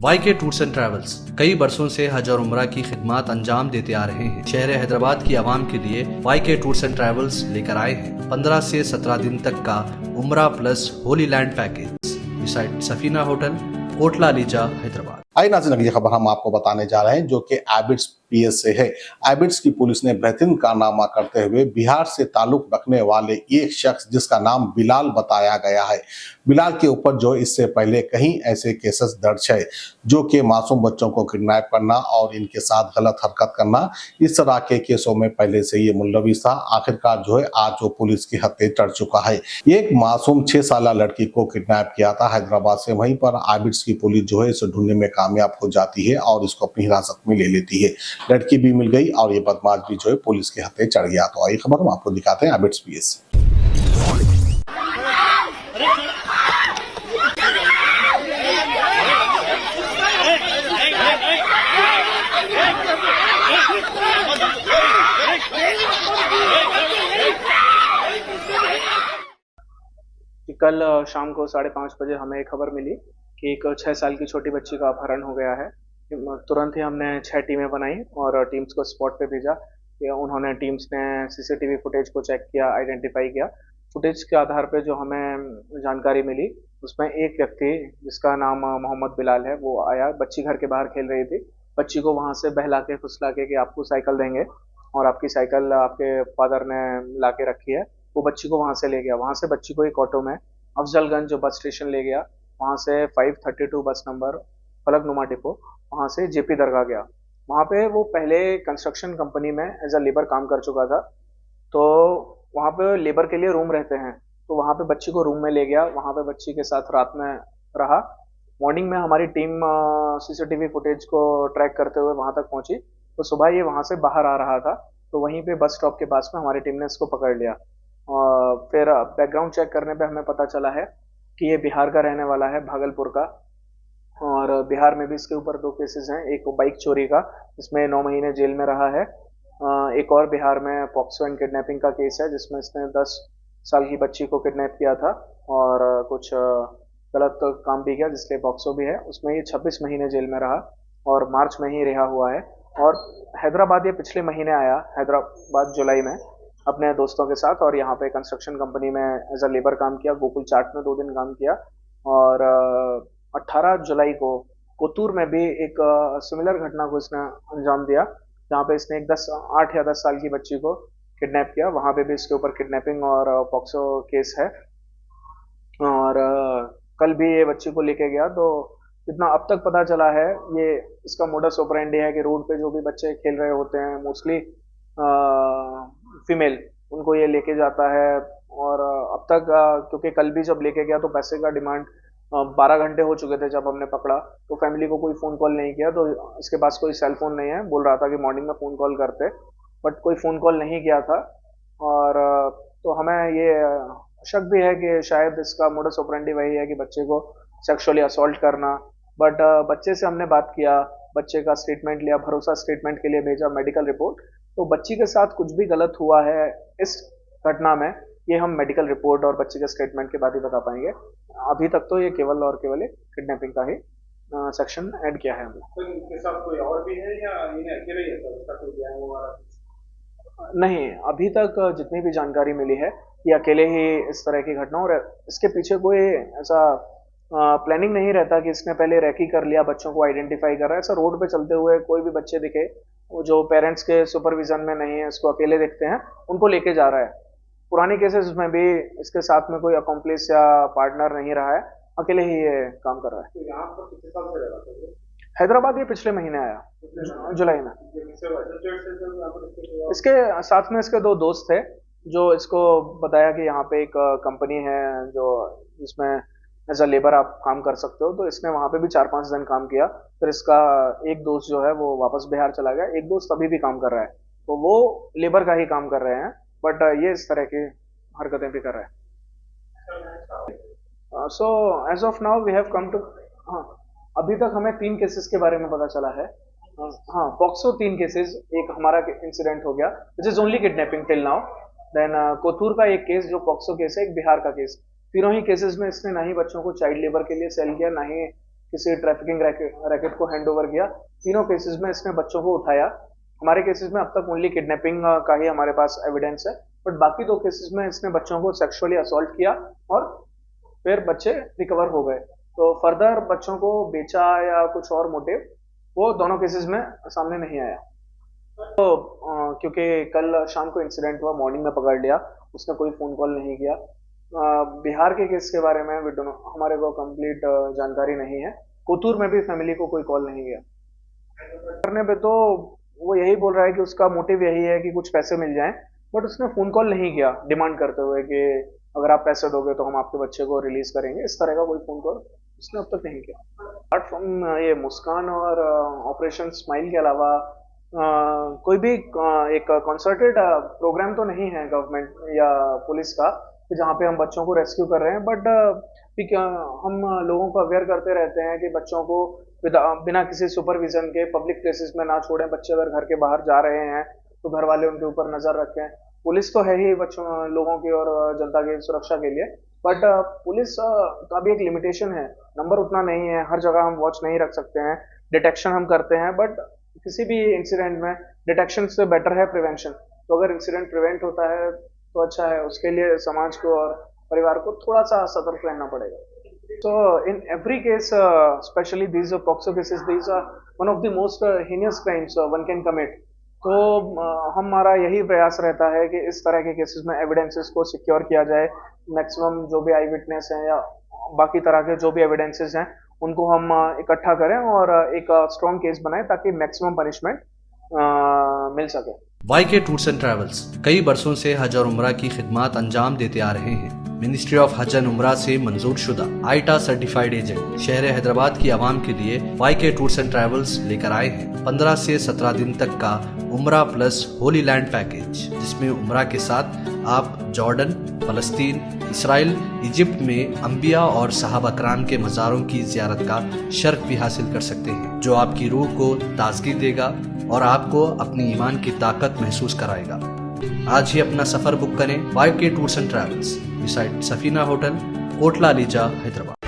YK tours and travels कई बरसों से हज और उम्रा की खिदमत अंजाम देते आ रहे हैं। शहर हैदराबाद की आवाम के लिए YK टूर्स एंड ट्रैवल्स लेकर आए हैं 15 से 17 दिन तक का उम्रा plus holy land package beside Safina hotel, Kotla Alija, Hyderabad. आई नाज़रीन, अगली खबर हम आपको बताने जा रहे हैं जो कि एबिट्स PS से है। एबिट्स की पुलिस ने बेहतरीन कारनामा करते हुए बिहार से ताल्लुक रखने वाले एक शख्स जिसका नाम बिलाल बताया गया है, बिलाल के ऊपर जो इससे पहले कहीं ऐसे केसेस दर्ज है जो कि मासूम बच्चों को किडनैप करना और इनके साथ गलत हरकत करना, इस तरह के केसों में पहले से ये मुलविस था। आखिरकार जो है आज वो पुलिस की हत्या चढ़ चुका है। एक मासूम 6 साल लड़की को किडनैप किया था हैदराबाद से। वहीं पर एबिट्स की पुलिस जो है इसे ढूंढने में कामयाब हो जाती है और इसको अपनी हिरासत में ले लेती है। लड़की भी मिल गई और ये बदमाश भी जो है पुलिस के हत्थे चढ़ गया। तो आइए खबर हम आपको दिखाते हैं एबिट्स PS। कल शाम को 5:30 बजे हमें एक खबर मिली कि एक 6 साल की छोटी बच्ची का अपहरण हो गया है। तुरंत ही हमने 6 टीमें बनाई और टीम्स को स्पॉट पे भेजा। उन्होंने टीम्स ने CCTV फुटेज को चेक किया, आइडेंटिफाई किया। फुटेज के आधार पे जो हमें जानकारी मिली उसमें एक व्यक्ति जिसका नाम मोहम्मद बिलाल है वो आया। बच्ची घर के बाहर खेल रही थी। बच्ची को वहां से बहला के फुसला के कि आपको साइकिल देंगे और आपकी साइकिल आपके फादर ने ला के रखी है। वो बच्ची को वहां से ले गया। वहां से बच्ची को एक ऑटो में अफजलगंज जो बस स्टेशन ले गया। वहां से 532 बस नंबर फलकनुमा डिपो, वहां से JP दरगाह गया। वहां पे वो पहले कंस्ट्रक्शन कंपनी में एज अ लेबर काम कर चुका था, तो वहां पे लेबर के लिए रूम रहते हैं। तो वहां पे बच्ची को रूम में ले गया। वहां पे बच्ची के साथ रात में रहा। मॉर्निंग में हमारी टीम CCTV फुटेज को ट्रैक करते हुए वहां तक पहुंची। तो सुबह ये वहां से बाहर आ रहा था, तो वहीं पे बस स्टॉप के पास में हमारी टीम ने इसको पकड़ लिया। फिर बैकग्राउंड चेक करने पे हमें पता चला है कि ये बिहार का रहने वाला है, भागलपुर का। और बिहार में भी इसके ऊपर 2 केसेस हैं। एक बाइक चोरी का, जिसमें 9 महीने जेल में रहा है। एक और बिहार में पॉक्सो एंड किडनैपिंग का केस है, जिसमें इसने 10 साल की बच्ची को किडनैप किया था और कुछ गलत काम भी किया, जिसलिए पॉक्सो भी है। उसमें ये 26 महीने जेल में रहा और मार्च में ही रिहा हुआ है। और हैदराबाद ये पिछले महीने आया, हैदराबाद जुलाई में, अपने दोस्तों के साथ, और यहाँ पे कंस्ट्रक्शन कंपनी में एज अ लेबर काम किया। गोकुल चाट में 2 दिन काम किया। और 18 जुलाई को कोतूर में भी एक सिमिलर घटना को इसने अंजाम दिया, जहाँ पे इसने एक 8 या 10 साल की बच्ची को किडनैप किया। वहाँ पे भी इसके ऊपर किडनैपिंग और पॉक्सो केस है। और कल भी ये बच्ची को लेके गया। तो जितना अब तक पता चला है, ये इसका मोडस ऑपरेंडी है कि रोड पे जो भी बच्चे खेल रहे होते हैं, मोस्टली फीमेल, उनको ये लेके जाता है। और अब तक क्योंकि कल भी जब लेके गया तो पैसे का डिमांड 12 घंटे हो चुके थे जब हमने पकड़ा, तो फैमिली को कोई फ़ोन कॉल नहीं किया। तो इसके पास कोई सेल फोन नहीं है। बोल रहा था कि मॉर्निंग में फ़ोन कॉल करते, बट कोई फ़ोन कॉल नहीं किया था। और तो हमें ये शक भी है कि शायद इसका मोडस ऑपरेंडी वही है कि बच्चे को सेक्सुअली असॉल्ट करना। बट बच्चे से हमने बात किया, बच्चे का स्टेटमेंट लिया, भरोसा स्टेटमेंट के लिए भेजा, मेडिकल रिपोर्ट। तो बच्ची के साथ कुछ भी गलत हुआ है इस घटना में, ये हम मेडिकल रिपोर्ट और बच्ची के स्टेटमेंट के बाद ही बता पाएंगे। अभी तक तो ये केवल और केवल एक किडनैपिंग का ही सेक्शन ऐड किया है हमने। तो इनके साथ कोई और भी है या इन्हें अकेले ही है सर? उसका कोई गैंग वगैरह? नहीं, अभी तक जितनी भी जानकारी मिली है, ये अकेले ही इस तरह की घटना, और इसके पीछे कोई ऐसा प्लानिंग नहीं रहता कि इसने पहले रैकी कर लिया, बच्चों को आइडेंटिफाई कर रहा है। ऐसा रोड पे चलते हुए कोई भी बच्चे दिखे जो पेरेंट्स के सुपरविजन में नहीं है, इसको अकेले देखते हैं, उनको लेके जा रहा है। पुराने केसेस में भी इसके साथ में कोई अकॉम्प्लिस या पार्टनर नहीं रहा है, अकेले ही ये काम कर रहा है। तो यहाँ पर कितने साल से रह रहा था? हैदराबाद ये पिछले महीने आया, जुलाई में। इसके साथ में इसके 2 दोस्त थे जो इसको बताया कि यहाँ पे एक कंपनी है जो जिसमें एज अ लेबर आप काम कर सकते हो। तो इसने वहाँ पे भी 4-5 दिन काम किया। फिर इसका एक दोस्त जो है वो वापस बिहार चला गया। एक दोस्त अभी भी काम कर रहा है, तो वो लेबर का ही काम कर रहे हैं, बट ये इस तरह की हरकतें भी कर रहे हैं। So as of now we have come to, हाँ, अभी तक हमें 3 केसेस के बारे में पता चला है। हाँ, पॉक्सो 3 केसेस, एक हमारा इंसिडेंट हो गया which is only kidnapping till now. Then Kothur का एक केस जो पॉक्सो केस है, एक बिहार का केस। तीनों ही केसेस में इसने ना ही बच्चों को चाइल्ड लेबर के लिए सेल किया, ना ही किसी ट्रैफिकिंग रैकेट को हैंड ओवर किया। तीनों केसेस में इसने बच्चों को उठाया। हमारे केसेस में अब तक ओनली किडनैपिंग का ही हमारे पास एविडेंस है, बट बाकी 2 केसेस में इसने बच्चों को सेक्सुअली असॉल्ट किया और फिर बच्चे रिकवर हो गए। तो फर्दर बच्चों को बेचा या कुछ और मोटिव वो दोनों केसेस में सामने नहीं आया। तो क्योंकि कल शाम को इंसिडेंट हुआ, मॉर्निंग में पकड़ लिया, उसने कोई फ़ोन कॉल नहीं किया। बिहार के केस के बारे में हमारे को कंप्लीट जानकारी नहीं है। कोतूर में भी फैमिली को कोई कॉल नहीं गया करने पे। तो वो यही बोल रहा है कि उसका मोटिव यही है कि कुछ पैसे मिल जाएं, बट उसने फ़ोन कॉल नहीं किया डिमांड करते हुए कि अगर आप पैसे दोगे तो हम आपके बच्चे को रिलीज करेंगे। इस तरह का कोई फ़ोन कॉल उसने अब तक नहीं किया। अपार्ट फ्रॉम ये मुस्कान और ऑपरेशन स्माइल के अलावा कोई भी एक कंसर्टेड प्रोग्राम तो नहीं है गवर्नमेंट या पुलिस का कि जहाँ पे हम बच्चों को रेस्क्यू कर रहे हैं, बट हम लोगों को अवेयर करते रहते हैं कि बच्चों को बिना किसी सुपरविजन के पब्लिक प्लेसेस में ना छोड़ें। बच्चे अगर घर के बाहर जा रहे हैं तो घर वाले उनके ऊपर नज़र रखें। पुलिस तो है ही बच्चों लोगों की और जनता की सुरक्षा के लिए, बट पुलिस का भी एक लिमिटेशन है, नंबर उतना नहीं है, हर जगह हम वॉच नहीं रख सकते हैं। डिटेक्शन हम करते हैं, बट किसी भी इंसिडेंट में डिटेक्शन से बेटर है प्रिवेंशन। तो अगर इंसिडेंट प्रिवेंट होता है तो अच्छा है, उसके लिए समाज को और परिवार को थोड़ा सा सतर्क रहना पड़ेगा। So in every case, especially these POCSO cases, these are one of the most heinous crimes one can commit. तो हमारा यही प्रयास रहता है कि इस तरह के केसेस में एविडेंसेस को सिक्योर किया जाए। मैक्सिमम जो भी आई विटनेस हैं या बाकी तरह के जो भी एविडेंसेस हैं उनको हम इकट्ठा करें और एक स्ट्रॉन्ग केस बनाएं ताकि मैक्सिमम पनिशमेंट मिल सके। वाईके टूर्स एंड ट्रैवल्स कई बरसों से हज और उम्रा की खिदमत अंजाम देते आ रहे हैं। मिनिस्ट्री ऑफ हज एंड उम्रा से मंजूर शुदा आईटा सर्टिफाइड एजेंट शहर हैदराबाद की आवाम के लिए वाईके टूर्स एंड ट्रैवल्स लेकर आए हैं 15 से 17 दिन तक का उम्रा प्लस होली लैंड पैकेज, जिसमें उम्रा के साथ आप जॉर्डन, फलस्तीन, इसराइल, इजिप्ट में अंबिया और सहाबा कराम के मज़ारों की ज़ियारत का शर्फ भी हासिल कर सकते हैं, जो आपकी रूह को ताजगी देगा और आपको अपनी ईमान की ताकत महसूस कराएगा। आज ही अपना सफर बुक करें YK tours and travels, beside Safina hotel, Kotla Lija, Hyderabad.